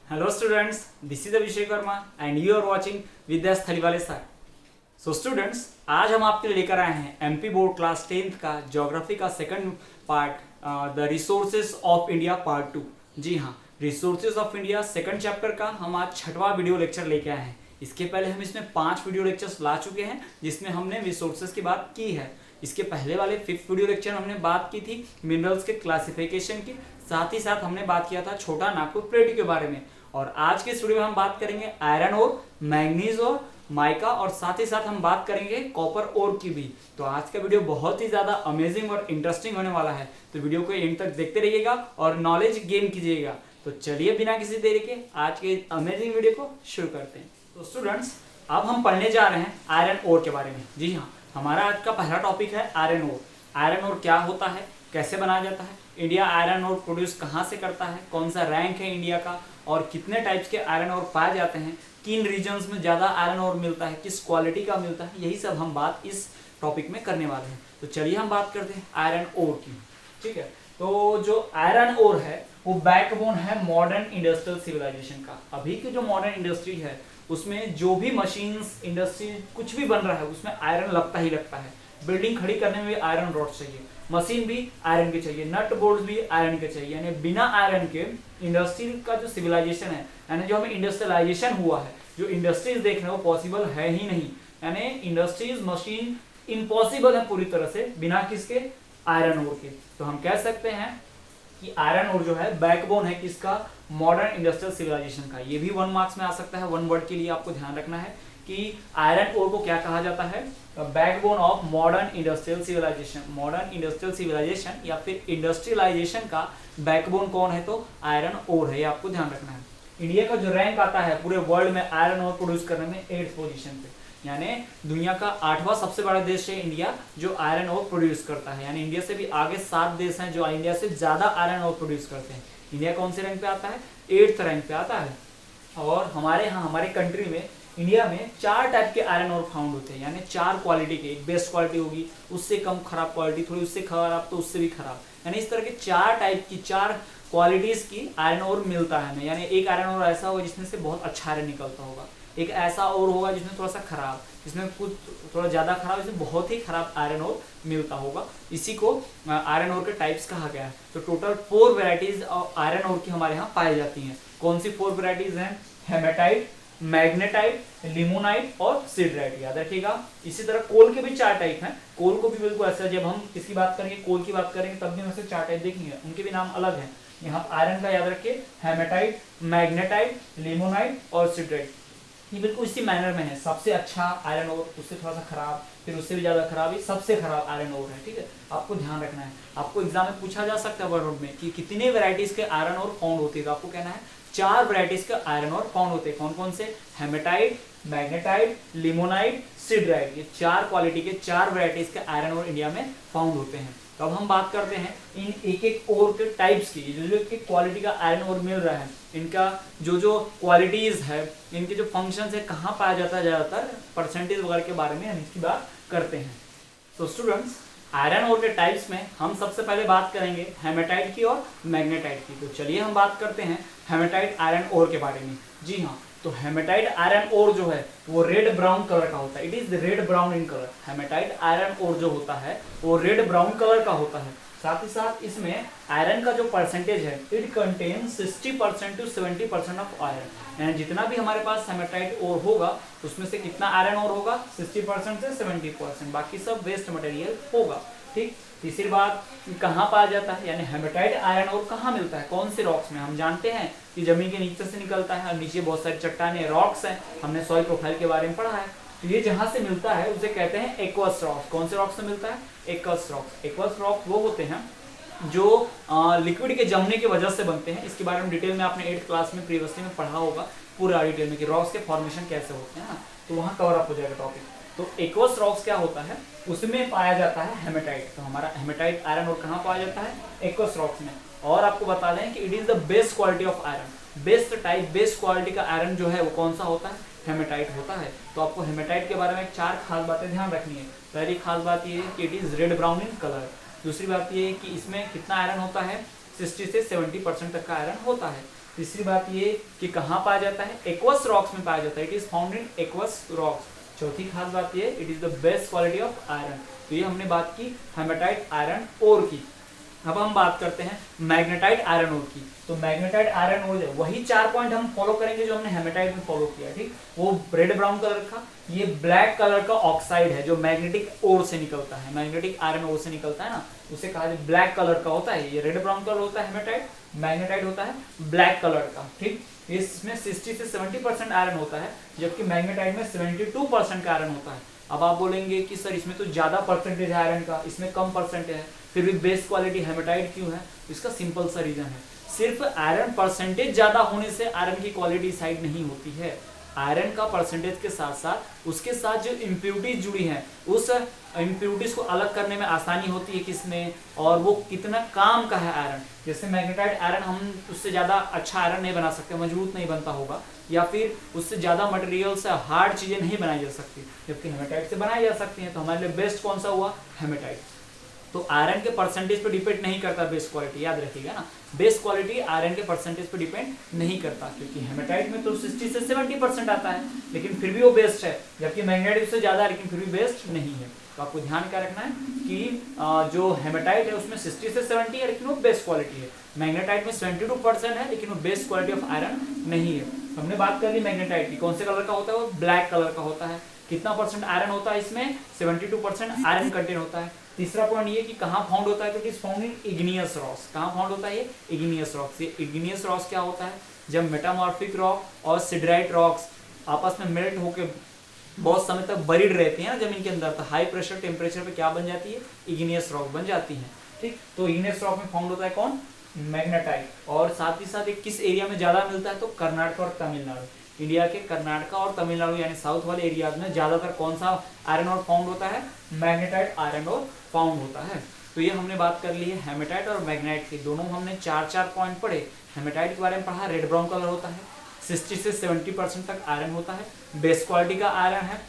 Hello students, this is Abhishek Verma and you are watching Vidyas Thaliwale sir. So students, आज हम आपके लिए लेकर आए हैं एमपी बोर्ड क्लास 10th का ज्योग्राफी का second part the resources of India part 2। जी हाँ, resources of India second chapter का हम आज 6वां वीडियो लेक्चर लेके आए हैं। इसके पहले हम इसमें 5 वीडियो लेक्चर्स ला चुके हैं जिसमें हमने रिसोर्सेज की बात की है। इसके पहले वाले 5th वीडियो लेक्चर हमने बात की थी मिनरल्स के क्लासिफिकेशन की, साथ ही साथ हमने बात किया था छोटा नागपुर प्लेटू के बारे में। और आज के इस वीडियो में हम बात करेंगे आयरन और मैग्नीज और माइका, और साथ ही साथ हम बात करेंगे कॉपर ओर की भी। तो आज का वीडियो बहुत ही ज्यादा अमेजिंग और इंटरेस्टिंग होने वाला है, तो वीडियो को एंड तक देखते रहिएगा और नॉलेज गेन कीजिएगा। तो चलिए बिना किसी देरी के आज के अमेजिंग वीडियो को शुरू करते हैं। तो स्टूडेंट्स, अब हम पढ़ने जा रहे हैं आयरन ओर के बारे में। जी हाँ, हमारा आज का पहला टॉपिक है आयरन ओर। आयरन ओर क्या होता है, कैसे बनाया जाता है, इंडिया आयरन ओर प्रोड्यूस कहाँ से करता है, कौन सा रैंक है इंडिया का, और कितने टाइप्स के आयरन ओर पाए जाते हैं, किन रीजन्स में ज़्यादा आयरन ओर मिलता है, किस क्वालिटी का मिलता है, यही सब हम बात इस टॉपिक में करने वाले हैं। तो चलिए हम बात करते हैं आयरन ओर की। ठीक है, तो जो आयरन ओर है वो बैकबोन है मॉडर्न इंडस्ट्रियल सिविलाइजेशन का। अभी की जो मॉडर्न इंडस्ट्री है उसमें जो भी मशीन्स, इंडस्ट्री कुछ भी बन रहा है उसमें आयरन लगता ही लगता है। बिल्डिंग खड़ी करने में भी आयरन रॉड चाहिए, मशीन भी आयरन के चाहिए, नट बोल्ट भी आयरन के चाहिए। यानी बिना आयरन के इंडस्ट्री का जो सिविलाइजेशन है, यानी जो हमें इंडस्ट्रियलाइजेशन हुआ है, जो इंडस्ट्रीज देख रहे हो पॉसिबल है ही नहीं। यानी इंडस्ट्रीज, मशीन इम्पॉसिबल है पूरी तरह से बिना किसके, आयरन ओर के। तो हम कह सकते हैं कि आयरन ओर जो है बैकबोन है किसका, मॉडर्न इंडस्ट्रियल सिविलाइजेशन का। ये भी 1 मार्क्स में आ सकता है, 1 वर्ड के लिए आपको ध्यान रखना है कि आयरन ओर को क्या कहा जाता है, backbone of modern industrial civilization. Modern industrial civilization या फिर इंडस्ट्रियलाइजेशन का बैकबोन कौन है, तो आयरन ओर है, ये आपको ध्यान रखना है। इंडिया का जो रैंक आता है पूरे वर्ल्ड में आयरन ओर प्रोड्यूस करने में 8th पोजीशन पे, यानी दुनिया का 8वां सबसे बड़ा देश है इंडिया जो आयरन ओर प्रोड्यूस करता है। यानी इंडिया से भी आगे 7 देश हैं जो इंडिया से ज्यादा आयरन ओर प्रोड्यूस करते हैं। इंडिया कौन से रैंक पे आता है, 8th रैंक पे आता है। और हमारे यहाँ, हमारे कंट्री में, इंडिया में 4 टाइप के आयरन ओर फाउंड होते हैं, यानी 4 क्वालिटी के। एक बेस्ट क्वालिटी होगी, उससे कम खराब क्वालिटी, थोड़ी उससे खराब, तो उससे भी खराब, यानी इस तरह के 4 टाइप की, 4 क्वालिटीज की आयरन ओर मिलता है हमें। यानी एक आयरन ओर ऐसा होगा जिसमें से बहुत अच्छा आयरन निकलता होगा, एक ऐसा और होगा जिसमें थोड़ा सा खराब, जिसमें कुछ थोड़ा ज्यादा खराब, जिसमें बहुत ही खराब आयरन ओर मिलता होगा। इसी को आयरन ओर के टाइप्स कहा गया है। तो टोटल 4 वेराइटीज आयरन ओर की हमारे यहाँ पाई जाती हैं। कौन सी 4 वेराइटीज हैं, हेमेटाइट, मैग्नेटाइट, लिमोनाइट और सिडराइट, याद रखिएगा। इसी तरह कोल के भी 4 टाइप हैं। कोल को भी बिल्कुल ऐसा, जब हम किसकी बात करेंगे, कोल की बात करेंगे, तब भी हम ऐसे 4 टाइप देखेंगे, उनके भी नाम अलग हैं। यहाँ आयरन का याद रखिए, हेमेटाइट, मैग्नेटाइट, लिमोनाइट और सिडराइट। ये बिल्कुल इसी मैनर में है। सबसे अच्छा आयरन ओर, उससे थोड़ा सा खराब, फिर उससे भी ज्यादा खराब, ये सबसे खराब आयरन ओर है। ठीक है, आपको ध्यान रखना है। आपको एग्जाम में पूछा जा सकता है वर्ड में कि कितने वेराइटीज के आयरन ओर फाउंड होती है, तो आपको कहना है 4 वेराइटीज के आयरन ओर फाउंड होते हैं। कौन कौन से, हेमेटाइट, मैग्नेटाइट, लिमोनाइट, सिडराइट, ये 4 क्वालिटी के 4 वेराइटीज के आयरन ओर इंडिया में फाउंड होते हैं। तो अब हम बात करते हैं इन एक ओर के टाइप्स की, जो क्वालिटी का आयरन ओर मिल रहा है, इनका जो क्वालिटीज है, इनके जो फंक्शंस है, कहाँ पाया जाता है ज्यादातर, परसेंटेज वगैरह के बारे में हम इसकी बात करते हैं। तो स्टूडेंट्स, आयरन ओर के टाइप्स में हम सबसे पहले बात करेंगे हेमेटाइट की और मैग्नेटाइट की। तो चलिए हम बात करते हैं हेमेटाइट आयरन ओर के बारे में। जी हाँ, तो हेमेटाइट आयरन ओर जो है वो रेड ब्राउन कलर का होता है। It is red brown in colour. Hematite iron ore जो होता है वो रेड ब्राउन कलर का होता है। साथ ही साथ इसमें आयरन का जो परसेंटेज है, it contain 60% to 70% of iron. यानी जितना भी हमारे पास हेमेटाइट ओर होगा उसमें से कितना आयरन ओर होगा, 60% से 70%, बाकी सब वेस्ट मटेरियल होगा। ठीक, तीसरी बात, कहाँ पाया जाता है, यानी हेमेटाइट आयरन ओर कहाँ मिलता है, कौन से रॉक्स में। हम जानते हैं कि जमीन के नीचे से निकलता है और नीचे बहुत सारी चट्टाने, रॉक्स हैं, हमने सॉइल प्रोफाइल के बारे में पढ़ा है। तो ये जहां से मिलता है उसे कहते हैं एक्वस रॉक्स। कौन से रॉक्स से मिलता है, एक्वस रॉक्स। एक्वस रॉक वो होते हैं जो लिक्विड के जमने की वजह से बनते हैं। इसके बारे में डिटेल में आपने 8th क्लास में प्रीवियसली में पढ़ा होगा पूरा डिटेल में कि रॉक्स के फॉर्मेशन कैसे होते हैं ना, तो वहाँ कवर अप हो जाएगा टॉपिक। तो एक्वस रॉक्स क्या होता है, उसमें पाया जाता है हेमेटाइट। तो हमारा हेमेटाइट आयरन और कहाँ पाया जाता है, एक्वस रॉक्स में। और आपको बता दें कि it is the best quality of iron. Best type, best quality का आयरन जो है वो कौन सा होता है, हेमेटाइट होता है। तो आपको हेमेटाइट के बारे में 4 खास बातें ध्यान रखनी है। पहली खास बात ये है कि it is red brown in colour. दूसरी बात ये है कि इसमें कितना आयरन होता है, 60 से 70% तक का आयरन होता है। तीसरी बात ये कि कहाँ पाया जाता है, एक्वस रॉक्स में पाया जाता है, it is found in aqueous rocks. चौथी खास बात ये, it is the best quality of iron. तो ये हमने बात की हेमेटाइट आयरन ओर की। अब हम बात करते हैं मैग्नेटाइट आयरन ओर की। तो मैग्नेटाइट आयरन ओर वही 4 पॉइंट हम फॉलो करेंगे जो हमने हेमेटाइट में फॉलो किया, ठीक। वो रेड ब्राउन कलर का, ये ब्लैक कलर का ऑक्साइड है जो मैग्नेटिक ओर से निकलता है, मैग्नेटिक आयरन ओर से निकलता है ना, उसे कहा जाए ब्लैक कलर का होता है। ये रेड ब्राउन कलर होता है हेमेटाइट, मैग्नेटाइट होता है ब्लैक कलर का, ठीक। इसमें 60 से 70% आयरन होता है, जबकि मैग्नेटाइट में 72% का आयरन होता है। अब आप बोलेंगे कि सर इसमें तो ज्यादा परसेंटेज है आयरन का, इसमें कम परसेंटेज है, फिर भी बेस्ट क्वालिटी हेमेटाइट क्यों है? इसका सिंपल सा रीजन है, सिर्फ आयरन परसेंटेज ज्यादा होने से आयरन की क्वालिटी साइड नहीं होती है। आयरन का परसेंटेज के साथ साथ उसके साथ जो इम्प्यूरिटीज जुड़ी हैं, उस इम्प्यूरिटीज को अलग करने में आसानी होती है किसमें, और वो कितना काम का है आयरन। जैसे मैग्नेटाइट आयरन हम उससे ज़्यादा अच्छा आयरन नहीं बना सकते, मजबूत नहीं बनता होगा, या फिर उससे ज़्यादा मटेरियल से हार्ड चीज़ें नहीं बनाई जा सकती, जबकि हेमेटाइट से बनाई जा सकती हैं। तो हमारे लिए बेस्ट कौन सा हुआ? हेमेटाइट। तो आयरन के परसेंटेज पे डिपेंड नहीं करता बेस्ट क्वालिटी, याद रखिएगा ना, बेस्ट क्वालिटी आयरन के परसेंटेज पे डिपेंड नहीं करता, क्योंकि हेमेटाइट में तो 60 से 70% आता है, लेकिन फिर भी वो बेस्ट है, जबकि मैग्नेटाइट उससे ज्यादा है लेकिन फिर भी बेस्ट नहीं है। तो आपको ध्यान क्या रखना है कि जो हेमेटाइट है उसमें 60 से 70 है लेकिन वो बेस्ट क्वालिटी है, मैग्नेटाइट में 72% है लेकिन वो बेस्ट क्वालिटी ऑफ आयरन नहीं है। हमने बात कर ली मैग्नेटाइट की, कौन से कलर का होता है? वो ब्लैक कलर का होता है। कितना परसेंट आयरन होता है इसमें? 72% आयरन कंटेंट होता है। तीसरा पॉइंट ये कि कहाँ फाउंड होता है, तो it is found in igneous rocks. कहाँ फाउंड होता है ये? Igneous rocks. ये इग्नियस रॉक्स क्या होता है? जब मेटामॉर्फिक रॉक और सिडराइट रॉक्स आपस में मेल्ट होकर बहुत समय तक बरीड रहती है ना जमीन के अंदर, तो हाई प्रेशर टेम्परेचर पे क्या बन जाती है? इग्नियस रॉक बन जाती है, ठीक। तो इग्नियस रॉक में फाउंड होता है कौन? मैग्नेटाइट। और साथ ही साथ किस एरिया में ज्यादा मिलता है? तो कर्नाटक और तमिलनाडु। इंडिया के कर्नाटक और तमिलनाडु यानी साउथ वाले एरियाज में ज्यादातर कौन सा आयरन और फाउंड होता है? मैग्नेटाइट आयरन और फाउंड होता है। तो ये हमने बात कर ली है हेमेटाइट और मैग्नेटाइट की, दोनों हमने 4 पॉइंट पढ़े। हेमेटाइट के बारे में पढ़ा, रेड ब्राउन कलर होता है, 60 से 70% तक आयरन होता है, बेस्ट क्वालिटी का आयरन है।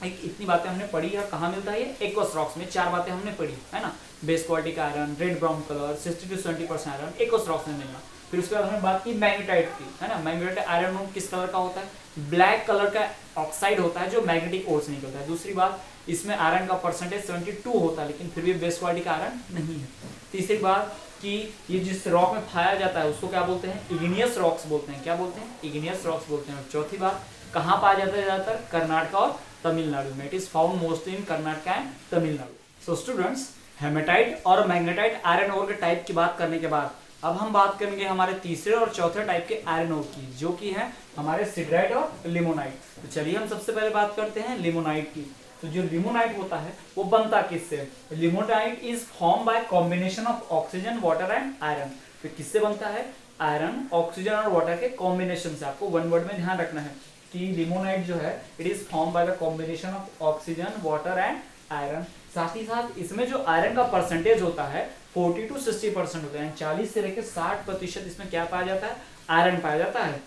इतनी बातें हमने पढ़ी है। कहाँ मिलता है ये? एक्वस रॉक्स में। 4 बातें हमने पढ़ी है ना, बेस्ट क्वालिटी का आयरन, रेड ब्राउन कलर, 60 से 70% आयरन एक्वस रॉक्स में मिलना। फिर उसके बाद हमने बात की मैग्नेटाइट की, है ना। मैग्नेटाइट आयरन किस कलर का होता है? ब्लैक कलर का ऑक्साइड होता है जो मैग्नेटिक ओर से निकलता है। दूसरी बात, इसमें आयरन का परसेंटेज 72 होता है लेकिन फिर भी बेस्ट क्वालिटी का आयरन नहीं है। तीसरी बात कि ये जिस रॉक में पाया जाता है उसको क्या बोलते हैं? इग्नियस रॉक्स बोलते हैं। क्या बोलते हैं? इग्नियस रॉक्स बोलते हैं। और चौथी बात, कहाँ पाया जाता है ज्यादातर? कर्नाटक और तमिलनाडु में। It is found mostly in Karnataka and Tamil Nadu. So students, hematite और मैग्नेटाइट आयरन ओर के टाइप की बात करने के बाद अब हम बात करेंगे हमारे तीसरे और चौथे टाइप के आयरन ओर की, जो कि है हमारे सिडराइट और लिमोनाइट। तो चलिए हम सबसे पहले बात करते हैं लिमोनाइट की। तो जो लिमोनाइट होता है वो बनता किससे? Limonite is form by combination of oxygen, water and iron. तो किससे बनता है? आयरन, ऑक्सीजन और वाटर के कॉम्बिनेशन से। आपको वन वर्ड में ध्यान रखना है कि लिमोनाइट जो है it is form by the combination of oxygen, water and iron. साथ ही साथ इसमें जो आयरन का परसेंटेज होता है 40 to 60% होता है, 40 से लेकर 60% इसमें क्या पाया जाता है? आयरन पाया जाता है।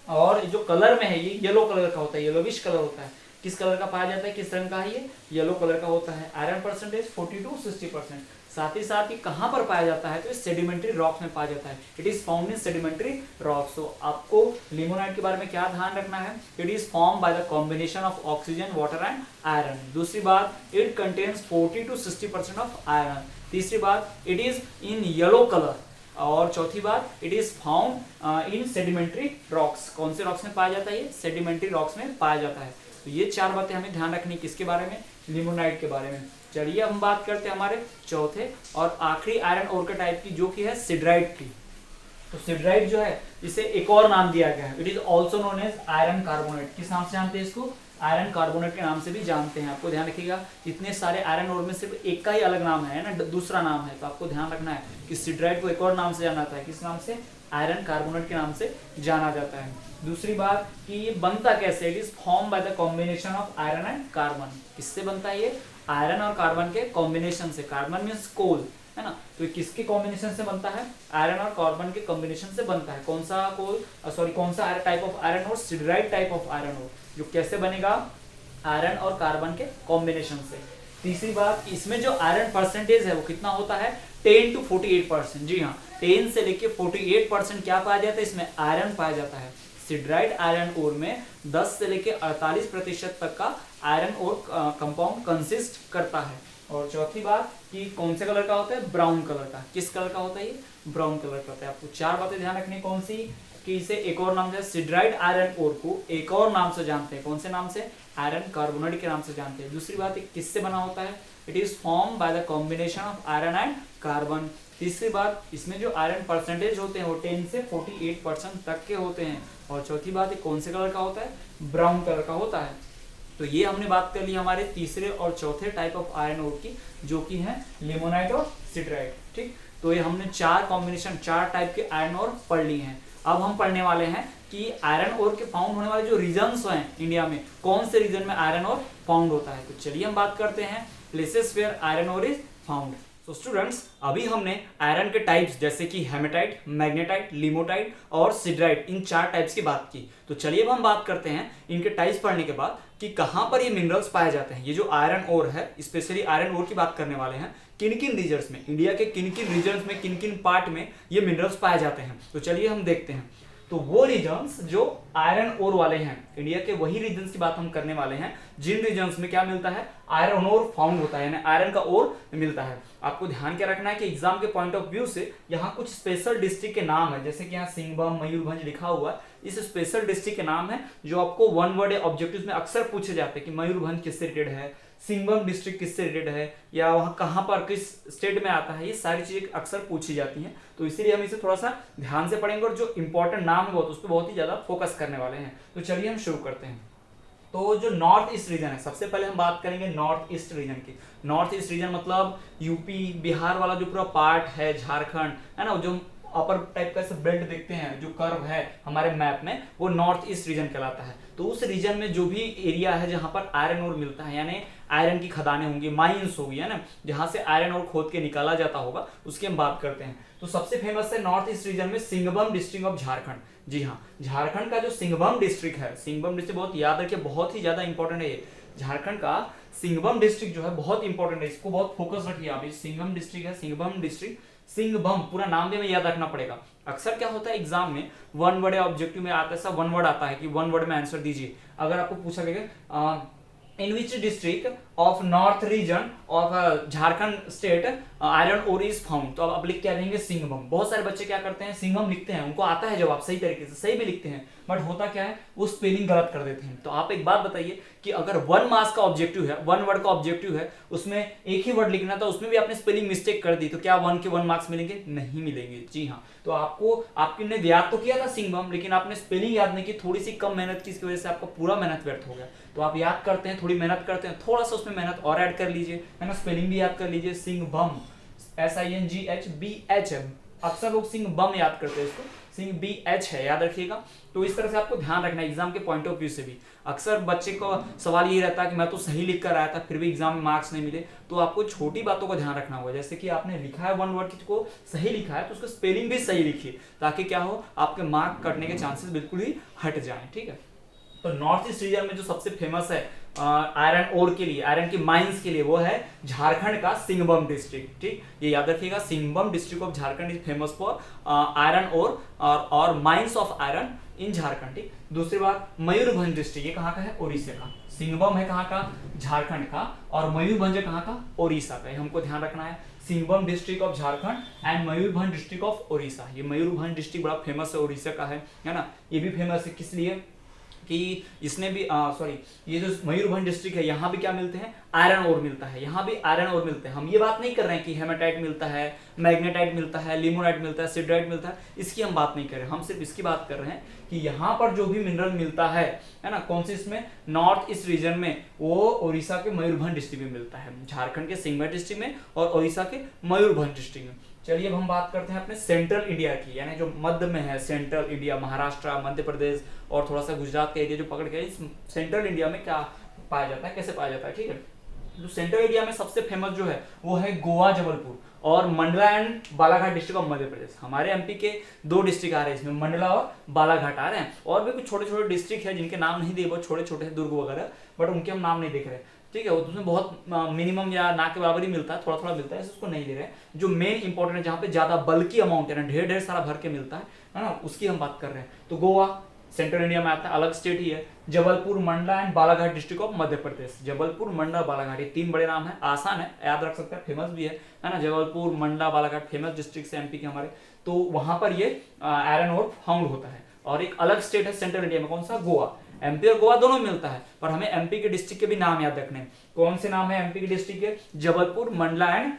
और जो कलर में है ये येलो कलर का होता है, येलोविश कलर होता है। किस कलर का पाया जाता है? किस रंग का है ये? येलो कलर का होता है। Iron percentage 40 to 60%। साथ ही साथ ये कहाँ पर पाया जाता है? तो सेडिमेंट्री रॉक्स में पाया जाता है। It is found in sedimentary rocks. तो आपको लिमोनाइट के बारे में क्या ध्यान रखना है? It is form by the combination of oxygen, water and iron. दूसरी बात, it contains 40 to 60% of iron. तीसरी बात, it is in yellow colour. और चौथी बात, it is found in sedimentary rocks. कौन से रॉक्स में पाया जाता है? ये सेडिमेंट्री रॉक्स में पाया जाता है। तो ये 4 बातें हमें ध्यान रखनी, किसके बारे में? लिमोनाइट के बारे में। चलिए हम बात करते हैं हमारे चौथे और आखिरी आयरन ओर के टाइप की, जो कि है सिडराइट की। तो सिडराइट जो है इसे एक और नाम दिया गया है, it is also known as iron carbonate. किस नाम से जानते हैं इसको? आयरन कार्बोनेट के नाम से भी जानते हैं। आपको ध्यान रखिएगा, इतने सारे आयरन ओर में सिर्फ एक का ही अलग नाम है ना, दूसरा नाम है। तो आपको ध्यान रखना है कि सिडराइट को एक और नाम से जाना जाता है। किस नाम से? आयरन कार्बोनेट के नाम से जाना जाता है। दूसरी बात कि ये बनता कैसे? It is form by the combination of iron and carbon. किससे बनता है ये? आयरन और कार्बन के कॉम्बिनेशन से। कार्बन मीन्स कोल, है ना। तो किसके कॉम्बिनेशन से बनता है? आयरन और कार्बन के कॉम्बिनेशन से बनता है। कौन सा कोल, सॉरी कौन सा type of iron ore? Siderite type of iron ore, जो कैसे बनेगा? आयरन और कार्बन के कॉम्बिनेशन से। तीसरी बात, इसमें जो आयरन परसेंटेज है वो कितना होता है? 10 to 48%। जी हाँ, 10 से लेके 48% क्या पाया जाता है, इसमें आयरन पाया जाता है। सिडराइट आयरन ओर में 10 से लेके 48% तक का आयरन और कंपाउंड कंसिस्ट करता है। और चौथी बात कि कौन से कलर का होता है, ब्राउन कलर का। किस कलर का होता है ये, ब्राउन कलर का होता है। आपको 4 बातें ध्यान रखनी, कौन सी, कि इसे एक और नाम से सिडराइट आयरन ओर को एक और नाम से जानते हैं, कौन से नाम से, आयरन कार्बोनेट के नाम से जानते हैं। दूसरी बात, किससे बना होता है, it is form by the combination of iron and carbon. तीसरी बात, इसमें जो आयरन परसेंटेज होते हैं वो 10 से 48% तक के होते हैं। और चौथी बात, कौन से कलर का होता है, ब्राउन कलर का होता है। तो ये हमने बात कर ली हमारे तीसरे और चौथे टाइप ऑफ आयरन ओर की, जो कि है लिमोनाइट और सिडराइट। ठीक, तो ये हमने 4 कॉम्बिनेशन, 4 टाइप के आयरन ओर पढ़ लिए हैं। अब हम पढ़ने वाले हैं कि आयरन ओर के फाउंड होने वाले जो रीजन्स हैं इंडिया में, कौन से रीजन में आयरन ओर फाउंड होता है। तो चलिए हम बात करते हैं places where iron ore is found. तो स्टूडेंट्स, अभी हमने आयरन के टाइप्स जैसे कि हेमेटाइट, मैग्नेटाइट, लिमोटाइट और सिडराइट, इन 4 टाइप्स की बात की। तो चलिए अब हम बात करते हैं इनके टाइप्स पढ़ने के बाद कि कहां पर ये मिनरल्स पाए जाते हैं। ये जो आयरन ओर है, स्पेशली आयरन ओर की बात करने वाले हैं, किन किन रीजन्स में, इंडिया के किन किन रीजन्स में, किन किन पार्ट में ये मिनरल्स पाए जाते हैं। तो चलिए हम देखते हैं। तो वो रीजन्स जो आयरन ओर वाले हैं, इंडिया के वही रीजन्स की बात हम करने वाले हैं जिन रीजन्स में क्या मिलता है, आयरन ओर फाउंड होता है, यानी आयरन का ओर मिलता है। आपको ध्यान क्या रखना है कि एग्जाम के पॉइंट ऑफ व्यू से यहाँ कुछ स्पेशल डिस्ट्रिक्ट के नाम है, जैसे कि यहाँ सिंहभूम, मयूरभंज लिखा हुआ है। इस स्पेशल डिस्ट्रिक्ट के नाम है जो आपको 1 वर्ड ऑब्जेक्टिव्स में अक्सर पूछे जाते हैं कि मयूरभंज किससे रिलेटेड है, सिंहभूम डिस्ट्रिक्ट किससे रिलेटेड है, या वहाँ कहाँ पर किस स्टेट में आता है। ये सारी चीजें अक्सर पूछी जाती हैं, तो इसीलिए हम इसे थोड़ा सा ध्यान से पढ़ेंगे और जो इंपॉर्टेंट नाम है उस पर बहुत ही ज्यादा फोकस करने वाले हैं। तो चलिए हम शुरू करते हैं। तो जो नॉर्थ ईस्ट रीजन है, सबसे पहले हम बात करेंगे नॉर्थ ईस्ट रीजन की। नॉर्थ ईस्ट रीजन मतलब यूपी, बिहार वाला जो पूरा पार्ट है, झारखंड है ना, जो अपर टाइप का बेल्ट देखते हैं, जो कर्व है हमारे मैप में, वो नॉर्थ ईस्ट रीजन कहलाता है। तो उस रीजन में जो भी एरिया है जहां पर आयरन ओर मिलता है, यानी आयरन की खदानें होंगी, माइंस होगी, है ना, जहां से आयरन ओर खोद के निकाला जाता होगा, उसकी हम बात करते हैं। तो सबसे फेमस है नॉर्थ ईस्ट रीजन में सिंहभूम डिस्ट्रिक्ट ऑफ झारखंड। जी हाँ, झारखंड का जो सिंहभूम डिस्ट्रिक्ट है, सिंहभूम डिस्ट्रिक्ट बहुत याद रखिए, बहुत ही ज्यादा इंपॉर्टेंट है ये। झारखंड का सिंहभूम डिस्ट्रिक्ट जो है बहुत इंपॉर्टेंट है, इसको बहुत फोकस रखिए आप। सिंहभूम डिस्ट्रिक्ट है, सिंहभूम डिस्ट्रिक्ट, सिंहभूम पूरा नाम भी हमें याद रखना पड़ेगा। अक्सर क्या होता है एग्जाम में 1 वर्ड ऑब्जेक्टिव में आता है, सब 1 वर्ड आता है कि 1 वर्ड में आंसर दीजिए। अगर आपको पूछा गया in which district of north region of Jharkhand state iron ore is found, तो अब लिख क्या रहेंगे, सिंहभूम। बहुत सारे बच्चे क्या करते हैं, सिंहभूम लिखते हैं, उनको आता है जवाब सही तरीके से, सही भी लिखते हैं, बट होता क्या है, वो स्पेलिंग गलत कर देते हैं। तो आप एक बात बताइए कि अगर 1 मार्क्स का ऑब्जेक्टिव है, 1 वर्ड का ऑब्जेक्टिव है, उसमें एक ही वर्ड लिखना था, उसमें भी आपने स्पेलिंग मिस्टेक कर दी, तो क्या 1 के 1 मार्क्स मिलेंगे? नहीं मिलेंगे। जी हाँ, तो आपको आपने याद तो किया था सिंहभूम, लेकिन आपने स्पेलिंग याद नहीं की, थोड़ी सी कम मेहनत की, इसकी वजह से आपका पूरा मेहनत व्यर्थ हो गया। तो आप याद करते हैं, थोड़ी मेहनत करते हैं, थोड़ा सा उसमें मेहनत और ऐड कर लीजिए, है ना, स्पेलिंग भी याद कर लीजिए। सिंहभूम SINGHBH है, अक्सर लोग सिंहभूम याद करते हैं, इसको सिंह BH है, याद रखिएगा। तो इस तरह से आपको ध्यान रखना है एग्जाम के पॉइंट ऑफ व्यू से भी। अक्सर बच्चे को सवाल ये रहता है कि मैं तो सही लिख कर आया था, फिर भी एग्जाम में मार्क्स नहीं मिले। तो आपको छोटी बातों का ध्यान रखना होगा, जैसे कि आपने लिखा है 1 वर्ड को सही लिखा है, तो उसका स्पेलिंग भी सही लिखिए, ताकि क्या हो, आपके मार्क कटने के चांसेस बिल्कुल ही हट जाए। ठीक है, तो नॉर्थ ईस्ट रीजन में जो सबसे फेमस है आयरन ओर के लिए, आयरन की माइंस के लिए, वो है झारखंड का सिंहभूम डिस्ट्रिक्ट। ठीक, ये याद रखिएगा, Singhbhum district of Jharkhand is famous for iron ore और mines of iron in Jharkhand. ठीक, दूसरी बात, मयूरभंज डिस्ट्रिक्ट, ये कहाँ का है, उड़ीसा का। सिंहभूम है कहाँ का, झारखंड का, और मयूरभंज है कहाँ का, उड़ीसा का। ये हमको ध्यान रखना है, Singhbhum district of Jharkhand and Mayurbhanj district of Orissa. ये मयूरभंज डिस्ट्रिक्ट बड़ा फेमस है, उड़ीसा का है ना। ये भी फेमस है किस लिए कि इसने भी ये जो मयूरभंज डिस्ट्रिक्ट है, यहाँ भी क्या मिलते हैं, आयरन ओर मिलता है, यहाँ भी आयरन ओर मिलते हैं। हम ये बात नहीं कर रहे हैं कि हेमेटाइट मिलता है, मैग्नेटाइट मिलता है, लिमोनाइट मिलता है, सिडराइट मिलता है, इसकी हम बात नहीं कर रहे हैं। हम सिर्फ इसकी बात कर रहे हैं कि यहाँ पर जो भी मिनरल मिलता है ना, कौन से इसमें, नॉर्थ ईस्ट रीजन में, वो उड़ीसा के मयूरभंज डिस्ट्रिक्ट में मिलता है, झारखंड के सिंहभूम डिस्ट्रिक्ट में और उड़ीसा के मयूरभंज डिस्ट्रिक्ट में। चलिए अब हम बात करते हैं अपने सेंट्रल इंडिया की, यानी जो मध्य में है, सेंट्रल इंडिया, महाराष्ट्र, मध्य प्रदेश और थोड़ा सा गुजरात का एरिया जो पकड़ के, इस सेंट्रल इंडिया में क्या पाया जाता है, कैसे पाया जाता है। ठीक है, जो सेंट्रल इंडिया में सबसे फेमस जो है वो है गोवा, जबलपुर और Mandla and Balaghat district of Madhya Pradesh. हमारे एमपी के 2 डिस्ट्रिक्ट आ रहे हैं इसमें, मंडला और बालाघाट आ रहे हैं, और भी कुछ छोटे छोटे डिस्ट्रिक्ट है जिनके नाम नहीं दिए, बहुत छोटे छोटे हैं, दुर्ग वगैरह, बट उनके हम नाम नहीं देख रहे। ठीक है, उसमें बहुत मिनिमम या ना के बराबर ही मिलता है, थोड़ा थोड़ा मिलता है, उसको नहीं ले रहे हैं। जो मेन इंपॉर्टेंट है, जहाँ पे ज्यादा बल्कि अमाउंट है ना, ढेर ढेर सारा भर के मिलता है ना, उसकी हम बात कर रहे हैं। तो गोवा सेंट्रल इंडिया में आता है, अलग स्टेट ही है। Jabalpur, Mandla and Balaghat district of Madhya Pradesh. Jabalpur, Mandla, Balaghat, ये 3 बड़े नाम है, आसान है, याद रख सकते हैं, फेमस भी है ना। जबलपुर, मंडला, बालाघाट फेमस डिस्ट्रिक्ट है एमपी के हमारे। तो वहां पर ये आयरन ओर फाउंड होता है। और एक अलग स्टेट है सेंट्रल इंडिया में, कौन सा? गोवा। एमपी और गोवा दोनों मिलता है, पर हमें एमपी के डिस्ट्रिक्ट के भी नाम याद रखने हैं। कौन से नाम है एमपी के डिस्ट्रिक्ट के? Jabalpur, Mandla and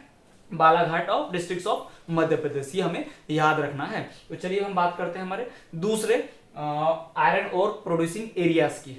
Balaghat of districts of Madhya Pradesh, ये हमें याद रखना है। तो चलिए हम बात करते हैं हमारे दूसरे आयरन ओर प्रोड्यूसिंग एरियाज की।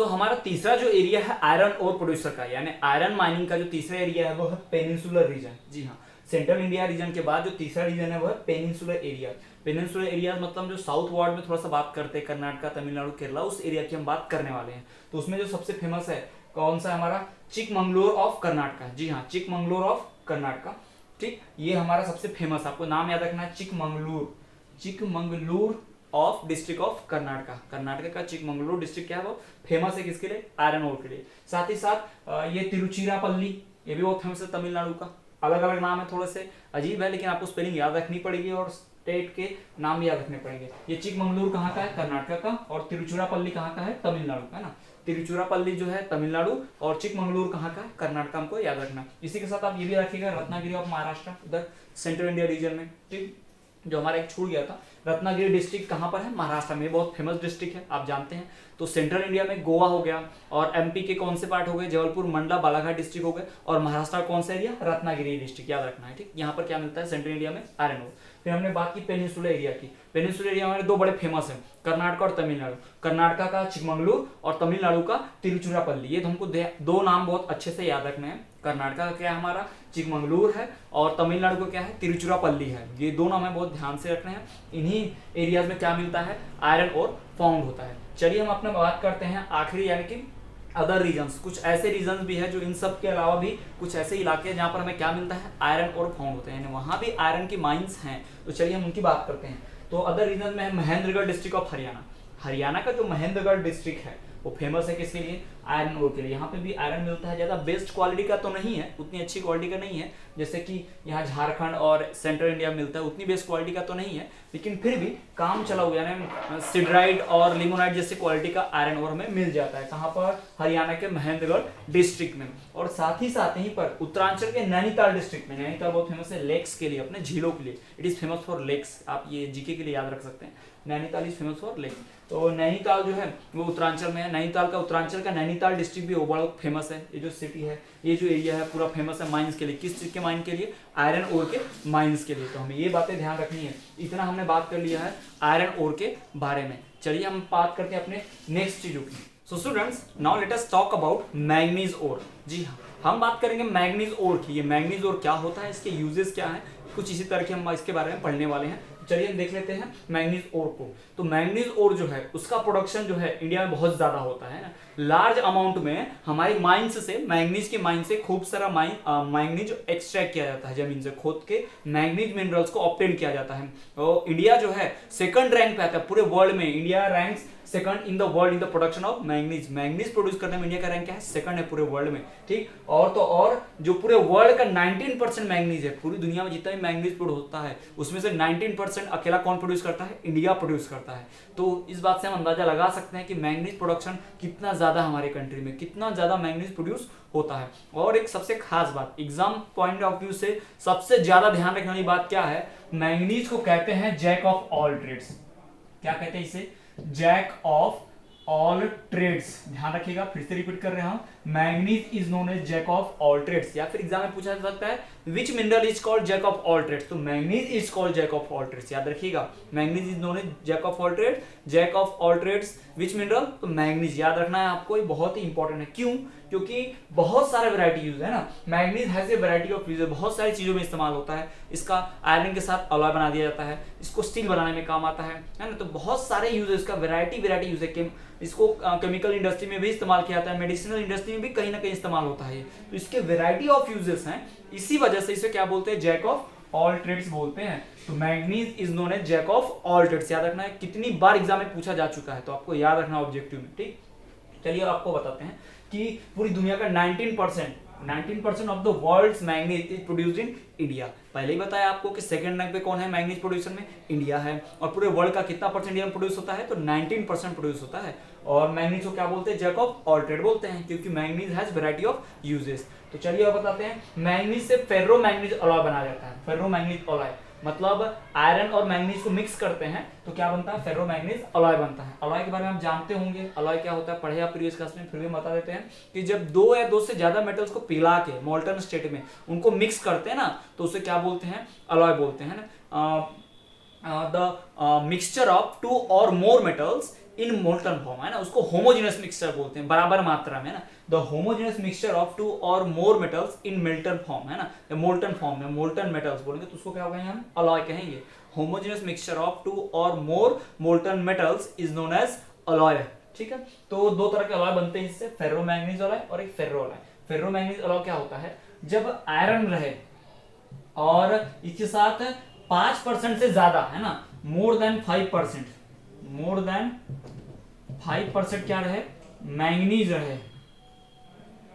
हमारा तीसरा जो एरिया है आयरन ओर प्रोड्यूसर का, यानी आयरन माइनिंग का जो तीसरा एरिया है वो है पेनिनसुलर रीजन। जी हाँ, सेंट्रल इंडिया रीजन के बाद जो तीसरा रीजन है वो है पेनिनसुलर एरिया। पेनिनसुलर एरिया मतलब जो साउथ वार्ड में थोड़ा सा बात करते हैं, कर्नाटका, तमिलनाडु, केरला, उस एरिया की हम बात करने वाले हैं। तो उसमें जो सबसे फेमस है कौन सा? हमारा चिकमंगलुर ऑफ कर्नाटका। जी हाँ, चिकमंगलुर ऑफ कर्नाटका। ठीक, ये हमारा सबसे फेमस, आपको नाम याद रखना है, Chikmagalur. Chikmagalur of district of Karnataka. Karnataka का चिकमंगलुर डिस्ट्रिक्ट क्या है, वो फेमस है किसके लिए? आयरन ओर के लिए। साथ ही साथ ये तिरुचिरापल्ली, ये भी बहुत फेमस है तमिलनाडु का। अलग अलग नाम है, थोड़े से अजीब है, लेकिन आपको स्पेलिंग याद रखनी पड़ेगी और स्टेट के नाम भी याद रखने पड़ेंगे। ये चिकमंगलुर कहाँ का है? कर्नाटका का। और तिरुचिरापल्ली कहाँ का है? तमिलनाडु का, है ना। तिरुचिरापल्ली जो है तमिलनाडु और चिकमंगलुर कहाँ का है? कर्नाटका, हमको याद रखना। इसी के साथ आप ये भी रखिएगा रत्नागिरी ऑफ महाराष्ट्र, उधर सेंट्रल इंडिया रीजन में। ठीक, जो हमारा एक छूट गया था, रत्नागिरी डिस्ट्रिक्ट कहाँ पर है? महाराष्ट्र में, बहुत फेमस डिस्ट्रिक्ट है, आप जानते हैं। तो सेंट्रल इंडिया में गोवा हो गया, और एमपी के कौन से पार्ट हो गए? जबलपुर, मंडला, बालाघाट डिस्ट्रिक्ट हो गए, और महाराष्ट्र कौन सा एरिया? रत्नागिरी डिस्ट्रिक्ट, याद रखना है। ठीक, यहाँ पर क्या मिलता है सेंट्रल इंडिया में? Iron ore. फिर हमने बात की पेनिनसुलर एरिया की। पेनिनसुलर एरिया हमारे 2 बड़े फेमस हैं, कर्नाटका और तमिलनाडु। कर्नाटका का चिकमंगलुर और तमिलनाडु का तिरुचिरापल्ली। ये तो हमको 2 नाम बहुत अच्छे से याद रखने हैं। कर्नाटका का क्या है हमारा? चिकमंगलुर है, और तमिलनाडु का क्या है? तिरुचिरापल्ली है। ये 2 नाम हमें बहुत ध्यान से रखने हैं। इन्हीं एरियाज में क्या मिलता है? आयरन ओर फाउंड होता है। चलिए हम अपना बात करते हैं आखिरी, यानी कि अदर रीजन्स। कुछ ऐसे रीजन्स भी है जो इन सब के अलावा भी कुछ ऐसे इलाके हैं जहाँ पर हमें क्या मिलता है? आयरन ओर फाउंड होते हैं, यानी वहाँ भी आयरन की माइंस हैं। तो चलिए हम उनकी बात करते हैं। तो अदर रीजन में है महेंद्रगढ़ डिस्ट्रिक्ट ऑफ हरियाणा। हरियाणा का जो महेंद्रगढ़ डिस्ट्रिक्ट है वो फेमस है किसके लिए? आयरन ओर के लिए। यहाँ पे भी आयरन मिलता है, ज़्यादा बेस्ट क्वालिटी का तो नहीं है, उतनी अच्छी क्वालिटी का नहीं है जैसे कि यहाँ झारखंड और सेंट्रल इंडिया में मिलता है, उतनी बेस्ट क्वालिटी का तो नहीं है, लेकिन फिर भी काम चला हुआ, यानी सिडराइट और लिमोनाइट जैसी क्वालिटी का आयरन ओर हमें मिल जाता है। कहाँ पर? हरियाणा के महेंद्रगढ़ डिस्ट्रिक्ट में। और साथ ही यहीं पर उत्तरांचल के नैनीताल डिस्ट्रिक्ट में, नैनीताल बहुत फेमस है लेक्स के लिए, अपने झीलों के लिए। It is famous for lakes, आप ये जीके के लिए याद रख सकते हैं, Nainital is famous for lakes. तो नैनीताल जो है वो उत्तरांचल में है। नैनीताल का, उत्तरांचल का नैनीताल डिस्ट्रिक्ट भी बहुत फेमस है। ये जो सिटी है, ये जो एरिया है पूरा फेमस है माइंस के लिए। किस चीज के माइन के लिए? आयरन ओर के माइंस के लिए। तो हमें ये बातें ध्यान रखनी है। इतना हमने बात कर लिया है आयरन ओर के बारे में। चलिए हम बात करते हैं अपने नेक्स्ट चीजों की। So students, now let us talk about manganese ore. जी हाँ, हम बात करेंगे मैग्नीज ओर की। ये मैग्नीज ओर क्या होता है, इसके यूजेस क्या है, कुछ इसी तरह के हम इसके बारे में पढ़ने वाले हैं। चलिए हम देख लेते हैं मैग्नीज ओर को। तो मैग्नीज ओर जो है उसका प्रोडक्शन जो है इंडिया में बहुत ज्यादा होता है ना, लार्ज अमाउंट में। हमारी माइंस से, मैग्नीज की माइन से खूब सारा मैग्नीज एक्सट्रैक्ट किया जाता है, जमीन से खोद के मैग्नीज मिनरल्स को ऑब्टेन किया जाता है। और इंडिया जो है 2nd रैंक पे आता है पूरे वर्ल्ड में। India ranks 2nd in the world in the production of manganese. Manganese produce करने में इंडिया का रैंक क्या है? 2nd है पूरे वर्ल्ड में। ठीक, और तो और जो पूरे वर्ल्ड का 19% मैग्नीज है, पूरी दुनिया में जितना भी मैग्नीज प्रोड्यूस होता है उसमें से 19% अकेला कौन प्रोड्यूस करता है? इंडिया प्रोड्यूस करता है। तो इस बात से हम अंदाजा लगा सकते हैं कि मैग्नीज प्रोडक्शन कितना ज्यादा हमारे कंट्री में, कितना ज्यादा मैग्नीज प्रोड्यूस होता है। और एक सबसे खास बात, एग्जाम पॉइंट ऑफ व्यू से सबसे ज्यादा ध्यान रखने वाली बात क्या है? मैग्नीज को कहते हैं जैक ऑफ ऑल ट्रेड्स। क्या कहते हैं इसे? Jack of all trades. ध्यान रखिएगा, फिर से रिपीट कर रहे हैं, manganese is known as jack of all trades. या फिर एग्जाम में पूछा जा सकता है which mineral is called jack of all trades, तो manganese is called jack of all trades. याद रखिएगा, manganese is known as jack of all trades, jack of all trades, which mineral? तो मैग्नीज। याद रखना है आपको, ये बहुत ही इंपॉर्टेंट है। क्यों? क्योंकि बहुत सारे वैरायटी यूज है ना, manganese has a variety of use, बहुत सारी चीजों में इस्तेमाल होता है। इसका आयरन के साथ अलॉय बना दिया जाता है, इसको स्टील बनाने में काम आता है ना, तो बहुत सारे यूज है इसका, वैरायटी यूज है। इसको केमिकल इंडस्ट्री में भी इस्तेमाल किया जाता है, मेडिसिनल इंडस्ट्री में भी कहीं ना कहीं इस्तेमाल होता है। तो इसके वैरायटी ऑफ यूजेस हैं, इसी वजह से इसे क्या बोलते हैं, जैक ऑफ ऑल ट्रेड्स बोलते हैं। तो manganese is known as jack of all trades. याद रखना है, कितनी बार एग्जाम में पूछा जा चुका है, तो आपको याद रखना ऑब्जेक्टिव में, ठीक। चलिए आपको बताते हैं कि पूरी दुनिया का 19% of the world's manganese is produced in India. पहले ही बताया आपको कि सेकंड रैंक पे कौन है मैग्नीज प्रोड्यूसर में, इंडिया है। और पूरे वर्ल्ड का कितना परसेंट इंडिया में प्रोड्यूस होता है, तो 19% प्रोड्यूस होता है। और मैग्नीज को क्या बोलते हैं, जैक ऑफ ऑल ट्रेड बोलते हैं, क्योंकि manganese has variety of uses. तो चलिए अब बताते हैं, मैग्नीज से फेर्रो मैग्नीज अलॉय बनाया जाता है। फेर्रो मैग्नीज अलॉय मतलब आयरन और मैग्नीज को मिक्स करते हैं तो क्या बनता है, फेर्रो मैग्नीज अलॉय बनता है। अलॉय के बारे में आप जानते होंगे, अलॉय क्या होता है, पढ़े आप प्रीवियस क्लास में, फिर भी बता देते हैं कि जब दो या दो से ज्यादा मेटल्स को पिघला के मोल्टन स्टेट में उनको मिक्स करते हैं ना, तो उसे क्या बोलते हैं, अलॉय बोलते हैं ना। द मिक्सचर ऑफ टू और मोर मेटल्स इन मोल्टन फॉर्म, है ना, उसको होमोजेनस मिक्सचर बोलते हैं, बराबर मात्रा में ना। The homogeneous mixture of two और more metals in molten form, है ना, मोल्टन फॉर्म में मोल्टन मेटल्स बोलेंगे तो उसको क्या कहेंगे हम, अलॉय कहेंगे। होमोजेनस मिक्सचर ऑफ टू और more molten metals is known as alloy, ठीक है। तो दो तरह के अलॉय बनते हैं इससे, फेर्रो मैग्नीज अलॉय और एक ferro alloy. Ferro manganese alloy क्या होता है, जब आयरन रहे और इसके साथ 5% से ज्यादा, है ना, मोर देन 5% क्या रहे, मैग्नीज रहे,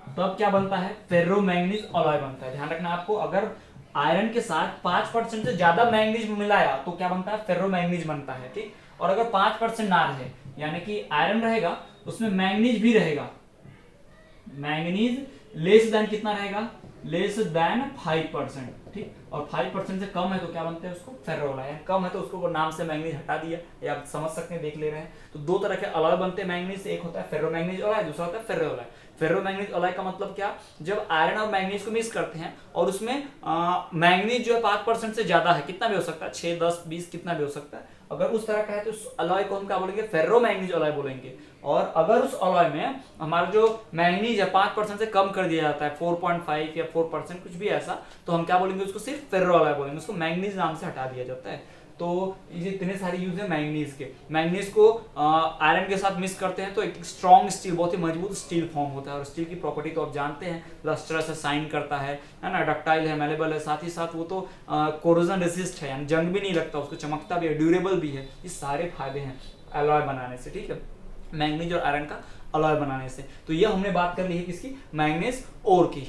तो अब क्या बनता है, फेर्रो मैग्नीज अलॉय बनता है। ध्यान रखना आपको, अगर आयरन के साथ 5% से ज्यादा मैग्नीज मिलाया तो क्या बनता है, फेर्रो मैग्नीज बनता है, ठीक। और अगर 5% ना रहे, यानी कि आयरन रहेगा उसमें मैग्नीज भी रहेगा, मैग्नीज लेस देन कितना रहेगा, लेस देन 5%, ठीक। और 5% से कम है तो क्या बनते हैं, उसको फेर्रो अलॉय। कम है तो उसको नाम से मैग्नीज हटा दिया, ये आप समझ सकते हैं, देख ले रहे हैं। तो दो तरह के अलॉय बनते हैं मैग्नीज से, एक होता है फेर्रो मैग्नीज अलॉय, दूसरा होता है ferro alloy. Ferro manganese alloy का मतलब क्या, जब आयरन और मैग्नीज को मिक्स करते हैं और उसमें मैग्नीज जो है 5% से ज्यादा है, कितना भी हो सकता है, 6, 10, 20 कितना भी हो सकता है, अगर उस तरह का है तो उस अलॉय को हम क्या बोलेंगे, फेर्रो मैग्नीज अलॉय बोलेंगे। और अगर उस अलॉय में हमारा जो मैग्नीज है 5% से कम कर दिया जाता है, 4.5 या 4% कुछ भी ऐसा, तो हम क्या बोलेंगे, उसको सिर्फ फेर्रो अलॉय बोलेंगे, उसको मैग्नीज नाम से हटा दिया जाता है। तो ये इतने सारे यूज है मैग्नीज के। मैग्नीज को आयरन के साथ मिक्स करते हैं तो एक स्ट्रॉन्ग स्टील, बहुत ही मजबूत स्टील फॉर्म होता है। और स्टील की प्रॉपर्टी तो आप जानते हैं, लस्ट्रस है, शाइन करता है ना, डक्टाइल है, मेलेबल है, साथ ही साथ वो तो कोरोजन रेसिस्ट है, यानी जंग भी नहीं लगता, उसको चमकता भी है, ड्यूरेबल भी है। ये सारे फायदे हैं अलॉय बनाने से, ठीक है, मैग्नीज और आयरन का अलॉय बनाने से। तो ये हमने बात कर ली है किसकी, मैग्नीज ओर की।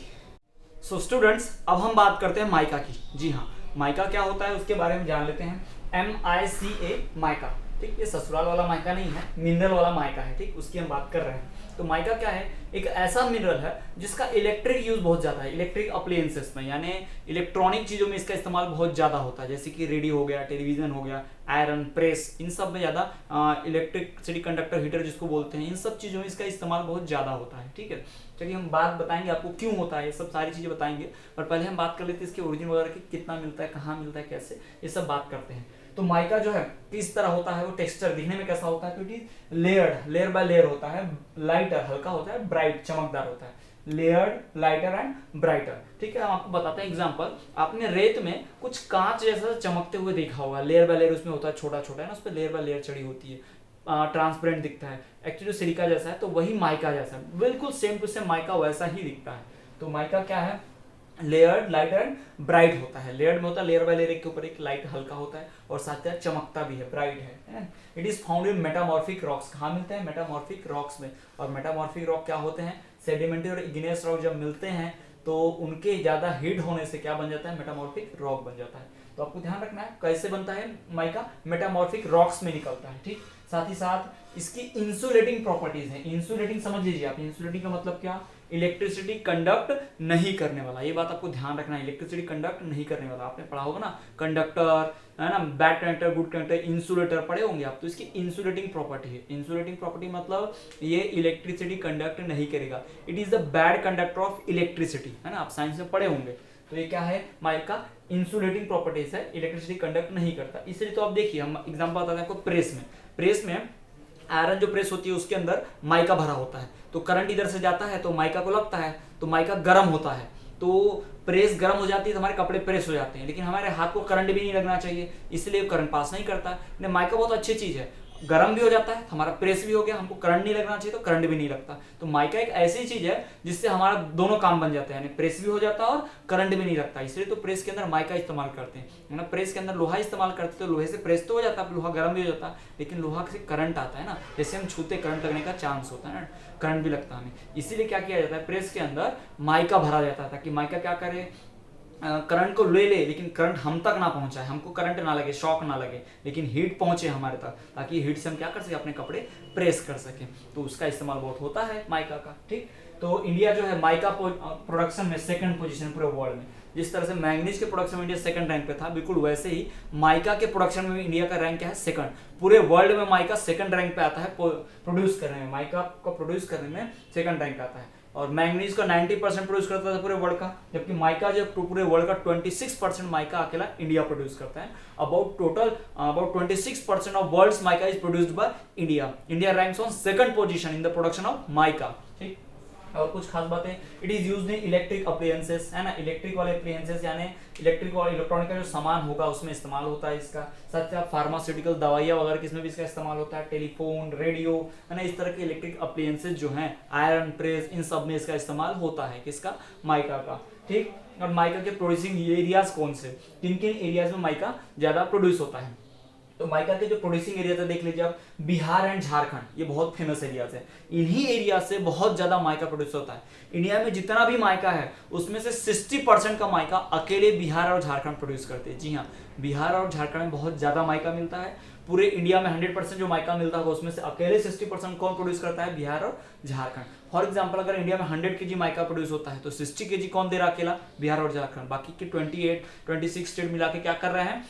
सो स्टूडेंट्स, अब हम बात करते हैं माइका की। जी हाँ, माइका क्या होता है उसके बारे में जान लेते हैं। MICA माइका, ठीक, ये ससुराल वाला माइका नहीं है, मिनरल वाला माइका है, ठीक, उसकी हम बात कर रहे हैं। तो माइका क्या है, एक ऐसा मिनरल है जिसका इलेक्ट्रिक यूज बहुत ज्यादा है, इलेक्ट्रिक अप्लायंसेस में, यानी इलेक्ट्रॉनिक चीजों में इसका इस्तेमाल बहुत ज्यादा होता है, जैसे कि रेडियो हो गया, टेलीविजन हो गया, आयरन प्रेस, इन सब में ज्यादा इलेक्ट्रिसिटी कंडक्टर हीटर जिसको बोलते हैं, इन सब चीजों में इसका इस्तेमाल बहुत ज्यादा होता है, ठीक है। चलिए हम बात बताएंगे आपको क्यों होता है, ये सब सारी चीजें बताएंगे, पर पहले हम बात कर लेते हैं इसके ओरिजिन वगैरह की, कितना मिलता है, कहाँ मिलता है, कैसे, ये सब बात करते हैं। तो माइका जो है किस तरह होता है, वो टेक्सचर दिखने में कैसा होता है, क्योंकि लेयर बाय लेयर होता है, लाइटर हल्का होता है, ब्राइट चमकदार होता है, लेयर्ड, लाइटर एंड ब्राइटर, ठीक है। हम आपको बताते हैं एग्जांपल, आपने रेत में कुछ कांच जैसा चमकते हुए देखा होगा, लेयर बाय लेयर उसमें होता है, छोटा छोटा है ना, उस पर लेयर बाय लेयर चढ़ी होती है, ट्रांसपेरेंट दिखता है, एक्चुअली सिलिका जैसा है, तो वही माइका जैसा है, बिल्कुल सेम टू सेम माइका वैसा ही दिखता है। तो माइका क्या है, लेयर्ड, लाइट एंड ब्राइट होता है। लेयर्ड में होता है लेयर बाय लेयर के ऊपर एक लाइट हल्का होता है और साथ ही चमकता भी है, ब्राइट है। It is found in metamorphic rocks. कहाँ मिलते हैं, मेटामॉर्फिक रॉक्स में। और मेटामॉर्फिक रॉक क्या होते हैं, सेडिमेंट्री और इग्नियस रॉक जब मिलते हैं तो उनके ज्यादा हीट होने से क्या बन जाता है, मेटामॉर्फिक रॉक बन जाता है। तो आपको ध्यान रखना है कैसे बनता है माइका, मेटामॉर्फिक रॉक्स में निकलता है, ठीक। साथ ही साथ इसकी इंसुलेटिंग प्रॉपर्टीज है। इंसुलेटिंग समझ लीजिए आप, इंसुलेटिंग का मतलब क्या, इलेक्ट्रिसिटी कंडक्ट नहीं करने वाला, ये बात आपको ध्यान रखना है, इलेक्ट्रिसिटी कंडक्ट नहीं करने वाला। आपने पढ़ा होगा ना, कंडक्टर है ना, bad conductor, good conductor, insulator पढ़े होंगे आप, तो इसकी इंसुलेटिंग प्रॉपर्टी है। इंसुलेटिंग प्रॉपर्टी मतलब ये इलेक्ट्रिसिटी कंडक्ट नहीं करेगा, it is the bad conductor of electricity, है ना, आप साइंस में पढ़े होंगे। तो ये क्या है, माइका इंसुलेटिंग प्रॉपर्टीज है, इलेक्ट्रिसिटी कंडक्ट नहीं करता। इसलिए तो आप देखिए, हम एग्जांपल बताते हैं आपको, प्रेस में आयरन जो प्रेस होती है उसके अंदर माइका भरा होता है, तो करंट इधर से जाता है तो माइका को लगता है, तो माइका गर्म होता है, तो प्रेस गर्म हो जाती है तो हमारे कपड़े प्रेस हो जाते हैं, लेकिन हमारे हाथ को करंट भी नहीं लगना चाहिए, इसलिए करंट पास नहीं करता। माइका बहुत अच्छी चीज है, गर्म भी हो जाता है, हमारा प्रेस भी हो गया, हमको करंट नहीं लगना चाहिए तो करंट भी नहीं लगता। तो माइका एक ऐसी चीज है जिससे हमारा दोनों काम बन जाते हैं, यानी प्रेस भी हो जाता है और करंट भी नहीं लगता, इसलिए तो प्रेस के अंदर माइका इस्तेमाल करते हैं ना। प्रेस के अंदर लोहा इस्तेमाल करते हैं तो लोहे से प्रेस तो हो जाता है, लोहा गर्म भी हो जाता है, लेकिन लोहा से करंट आता है ना, जैसे हम छूते करंट लगने का चांस होता है ना, करंट भी लगता है हमें। इसीलिए क्या किया जाता है, प्रेस के अंदर माइका भरा जाता है ताकि माइका क्या करे, करंट को ले ले, लेकिन करंट हम तक ना पहुंचाए, हमको करंट ना लगे, शॉक ना लगे, लेकिन हीट पहुंचे हमारे तक, ताकि हीट से हम क्या कर सके, अपने कपड़े प्रेस कर सके। तो उसका इस्तेमाल बहुत होता है माइका का। ठीक, तो इंडिया जो है माइका प्रोडक्शन में सेकंड पोजीशन पूरे वर्ल्ड में। जिस तरह से मैंगनीज के प्रोडक्शन में इंडिया सेकंड रैंक पे था, बिल्कुल वैसे ही माइका के प्रोडक्शन में भी इंडिया का रैंक क्या है, सेकंड। पूरे वर्ल्ड में माइका सेकंड रैंक पे आता है प्रोड्यूस करने में, माइका को प्रोड्यूस करने में सेकंड रैंक आता है। और मैंगनीज का 90% प्रोड्यूस करता था पूरे वर्ल्ड का, जबकि माइका जो पूरे वर्ल्ड का 26% माइका अकेला इंडिया प्रोड्यूस करता है। About 26% of world's mica is produced by India. India ranks on second position in the production of mica. ठीक, और कुछ खास बातें, it is used in electric appliances, है ना, इलेक्ट्रिक वाले अप्लायंसेस यानी इलेक्ट्रिक और इलेक्ट्रॉनिक का जो सामान होगा उसमें इस्तेमाल होता है इसका। साथ ही फार्मास्यूटिकल दवाइयाँ वगैरह किसमें भी इसका इस्तेमाल होता है, टेलीफोन, रेडियो, है ना, इस तरह के इलेक्ट्रिक अप्लायंसेस जो हैं, आयरन प्रेस, इन सब में इसका इस्तेमाल होता है, किसका, माइका का। ठीक, और माइका के प्रोड्यूसिंग एरियाज कौन से, किन किन एरियाज में माइका ज्यादा प्रोड्यूस होता है। तो माइका के जो प्रोड्यूसिंग एरिया देख लीजिए आप, बिहार एंड झारखंड, ये बहुत फेमस एरियाज है, इन्हीं एरिया से बहुत ज्यादा माइका प्रोड्यूस होता है। इंडिया में जितना भी माइका है उसमें से 60% का माइका अकेले बिहार और झारखंड प्रोड्यूस करते हैं। जी हाँ, बिहार और झारखंड में बहुत ज्यादा माइका मिलता है। पूरे इंडिया में 100% जो माइका मिलता है उसमें से अकेले 60% कौन प्रोड्यूस करता है, बिहार और झारखंड। फॉर एग्जाम्पल, अगर इंडिया में 100 kg माइका प्रोड्यूस होता है तो 60 kg कौन दे रहा, अकेला बिहार और झारखंड। बाकी के 26 स्टेट मिला के क्या कर रहे हैं,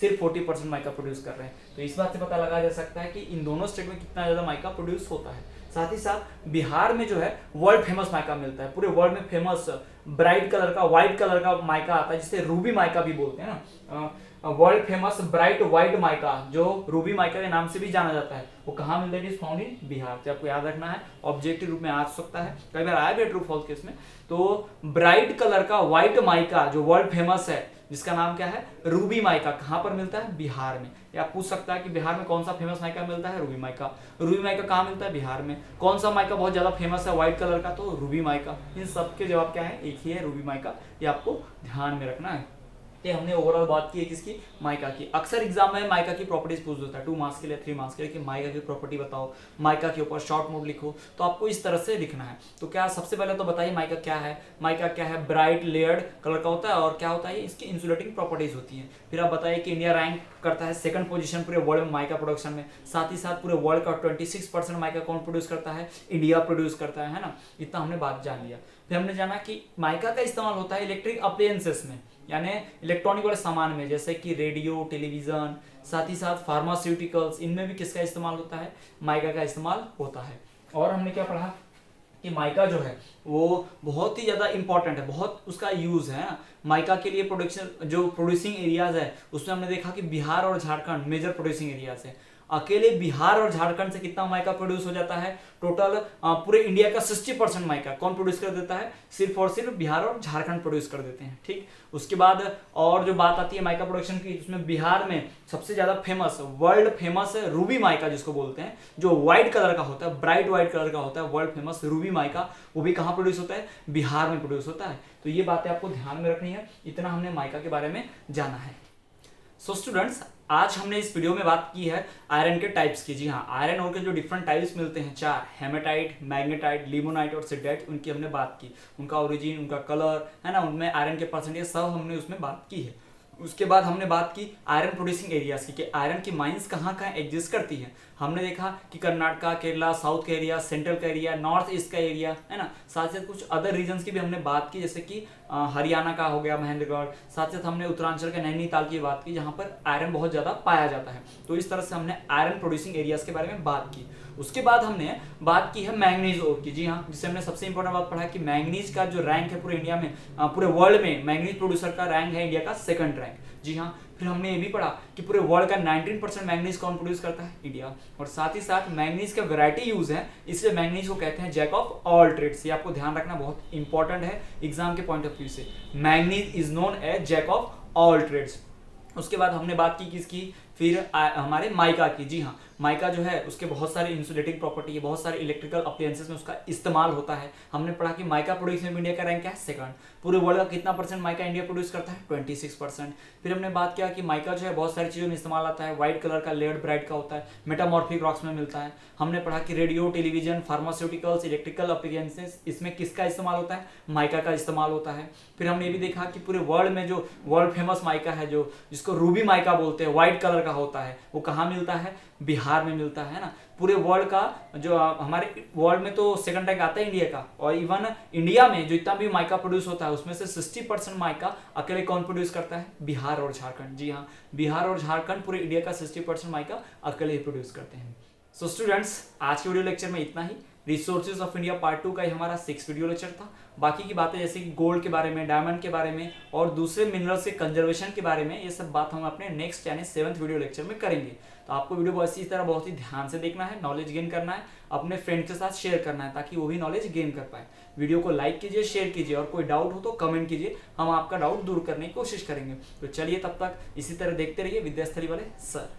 सिर्फ 40% माइका प्रोड्यूस कर रहे हैं। तो इस बात से पता लगाया जा सकता है कि इन दोनों स्टेट में कितना ज्यादा माइका प्रोड्यूस होता है। साथ ही साथ बिहार में जो है वर्ल्ड फेमस माइका मिलता है, पूरे वर्ल्ड में फेमस ब्राइट कलर का, व्हाइट कलर का माइका आता है, जिसे रूबी माइका भी बोलते हैं ना। World famous bright white mica, जो रूबी माइका के नाम से भी जाना जाता है, वो कहाँ मिलता है, इज फाउंड इन बिहार। तो आपको याद रखना है, ऑब्जेक्टिव रूप में आ सकता है, कई बार आया भी ट्रू फॉल्स केस में। तो ब्राइट कलर का व्हाइट माइका जो वर्ल्ड फेमस है, जिसका नाम क्या है, रूबी माइका, कहाँ पर मिलता है, बिहार में। या पूछ सकता है कि बिहार में कौन सा फेमस माइका मिलता है, रूबी माइका। रूबी माइका कहाँ मिलता है, बिहार में। कौन सा माइका बहुत ज्यादा फेमस है व्हाइट कलर का, तो रूबी माइका। इन सबके जवाब क्या है, एक ही है, रूबी माइका। ये आपको ध्यान में रखना है। ये हमने ओवरऑल बात की है किसकी, माइका की। अक्सर एग्जाम में माइका की प्रॉपर्टीज पूछ देता है, 2 मार्क्स के लिए, 3 मार्क्स के लिए, कि माइका की प्रॉपर्टी बताओ, माइका के ऊपर शॉर्ट नोट लिखो। तो आपको इस तरह से लिखना है। तो क्या, सबसे पहले तो बताइए माइका क्या है। माइका क्या है, ब्राइट लेयर्ड कलर का होता है, और क्या होता है, इसकी इंसुलेटिंग प्रॉपर्टीज होती है। फिर आप बताइए कि इंडिया रैंक करता है सेकंड पोजीशन पूरे वर्ल्ड में माइका प्रोडक्शन में। साथ ही साथ पूरे वर्ल्ड का 26% माइका कौन प्रोड्यूस करता है, इंडिया प्रोड्यूस करता है ना। इतना हमने बात जान लिया। फिर हमने जाना कि माइका का इस्तेमाल होता है इलेक्ट्रिक अप्लायंसेस में, यानी इलेक्ट्रॉनिक वाले सामान में, जैसे कि रेडियो, टेलीविजन, साथ ही साथ फार्मास्यूटिकल्स, इनमें भी किसका इस्तेमाल होता है, माइका का इस्तेमाल होता है। और हमने क्या पढ़ा कि माइका जो है वो बहुत ही ज़्यादा इंपॉर्टेंट है, बहुत उसका यूज़ है ना। माइका के लिए प्रोडक्शन जो प्रोड्यूसिंग एरियाज है उसमें हमने देखा कि बिहार और झारखंड मेजर प्रोड्यूसिंग एरियाज है। अकेले बिहार और झारखंड से कितना माइका प्रोड्यूस हो जाता है, टोटल पूरे इंडिया का 60% माइका कौन प्रोड्यूस कर देता है, सिर्फ और सिर्फ बिहार और झारखंड प्रोड्यूस कर देते हैं। ठीक, उसके बाद और जो बात आती है माइका प्रोडक्शन की, उसमें बिहार में सबसे ज्यादा फेमस, वर्ल्ड फेमस है रूबी माइका जिसको बोलते हैं, जो व्हाइट कलर का होता है, ब्राइट व्हाइट कलर का होता है, वर्ल्ड फेमस रूबी माइका, वो भी कहाँ प्रोड्यूस होता है, बिहार में प्रोड्यूस होता है। तो ये बातें आपको ध्यान में रखनी है। इतना हमने माइका के बारे में जाना है। सो स्टूडेंट्स, आज हमने इस वीडियो में बात की है आयरन के टाइप्स की। जी हाँ, आयरन और के जो डिफरेंट टाइप्स मिलते हैं 4, हेमेटाइट, मैग्नेटाइट, लिमोनाइट और सिडेट, उनकी हमने बात की, उनका ओरिजिन, उनका कलर, है ना, उनमें आयरन के परसेंटेज, सब हमने उसमें बात की है। उसके बाद हमने बात की आयरन प्रोड्यूसिंग एरियाज की, कि आयरन की माइंस कहाँ कहाँ एग्जिस्ट करती है। हमने देखा कि कर्नाटका, केरला, साउथ का एरिया, सेंट्रल का एरिया, नॉर्थ ईस्ट का एरिया, है ना। साथ साथ कुछ अदर रीजन्स की भी हमने बात की, जैसे कि हरियाणा का हो गया, महेंद्रगढ़। साथ साथ हमने उत्तरांचल के नैनीताल की बात की, जहाँ पर आयरन बहुत ज़्यादा पाया जाता है। तो इस तरह से हमने आयरन प्रोड्यूसिंग एरियाज के बारे में बात की। उसके बाद हमने बात की है मैंगनीज ओर की। जी हाँ, जिससे हमने सबसे इंपॉर्टेंट बात पढ़ा कि मैंगनीज का जो रैंक है पूरे इंडिया में, पूरे वर्ल्ड में मैंगनीज प्रोड्यूसर का रैंक है इंडिया का 2nd रैंक। जी हाँ। फिर हमने ये भी पढ़ा कि पूरे वर्ल्ड का 19% मैंगनीज कौन प्रोड्यूस करता है? इंडिया। और साथ ही साथ मैंगनीज का वैरायटी यूज है, इसलिए मैंगनीज को कहते हैं जैक ऑफ ऑल ट्रेड्स। ये आपको ध्यान रखना बहुत इंपॉर्टेंट है एग्जाम के पॉइंट ऑफ व्यू से। Manganese is known as jack of all trades. उसके बाद हमने बात की किसकी? फिर हमारे माइका की। जी हाँ, माइका जो है उसके बहुत सारे इंसुलेटिंग प्रॉपर्टी है, बहुत सारे इलेक्ट्रिकल अप्लायंसेस में उसका इस्तेमाल होता है। हमने पढ़ा कि माइका प्रोड्यूस में इंडिया का रैंक है सेकंड। पूरे वर्ल्ड का कितना परसेंट माइका इंडिया प्रोड्यूस करता है? 26%। फिर हमने बात किया कि माइका जो है बहुत सारी चीज़ों में इस्तेमाल आता है। व्हाइट कलर का लेयर्ड ब्राइट का होता है, मेटामॉर्फिक रॉक्स में मिलता है। हमने पढ़ा कि radio, television, pharmaceuticals, electrical appliances, इसमें किसका इस्तेमाल होता है? माइका का इस्तेमाल होता है। फिर हमने ये भी देखा कि पूरे वर्ल्ड में जो वर्ल्ड फेमस माइका है, जो जिसको रूबी माइका बोलते हैं, व्हाइट कलर का होता है, वो कहाँ मिलता है? बिहार में मिलता है ना। पूरे वर्ल्ड का जो हमारे वर्ल्ड में तो सेकंड रैंक आता है इंडिया का, और इवन इंडिया में जो इतना भी माइका प्रोड्यूस होता है उसमें से 60% माइका अकेले कौन प्रोड्यूस करता है? बिहार और झारखंड। जी हाँ, बिहार और झारखंड पूरे इंडिया का 60% माइका अकेले ही प्रोड्यूस करते हैं। सो स्टूडेंट्स, आज के वीडियो लेक्चर में इतना ही। रिसोर्सेज ऑफ इंडिया पार्ट 2 का ही हमारा 6 वीडियो लेक्चर था। बाकी की बातें जैसे कि गोल्ड के बारे में, डायमंड के बारे में और दूसरे मिनरल्स के कंजर्वेशन के बारे में, ये सब बात हम अपने नेक्स्ट यानी 7th वीडियो लेक्चर में करेंगे। तो आपको वीडियो को इसी तरह बहुत ही ध्यान से देखना है, नॉलेज गेन करना है, अपने फ्रेंड के साथ शेयर करना है ताकि वो भी नॉलेज गेन कर पाए। वीडियो को लाइक कीजिए, शेयर कीजिए, और कोई डाउट हो तो कमेंट कीजिए, हम आपका डाउट दूर करने की कोशिश करेंगे। तो चलिए तब तक इसी तरह देखते रहिए विद्यास्थली वाले सर।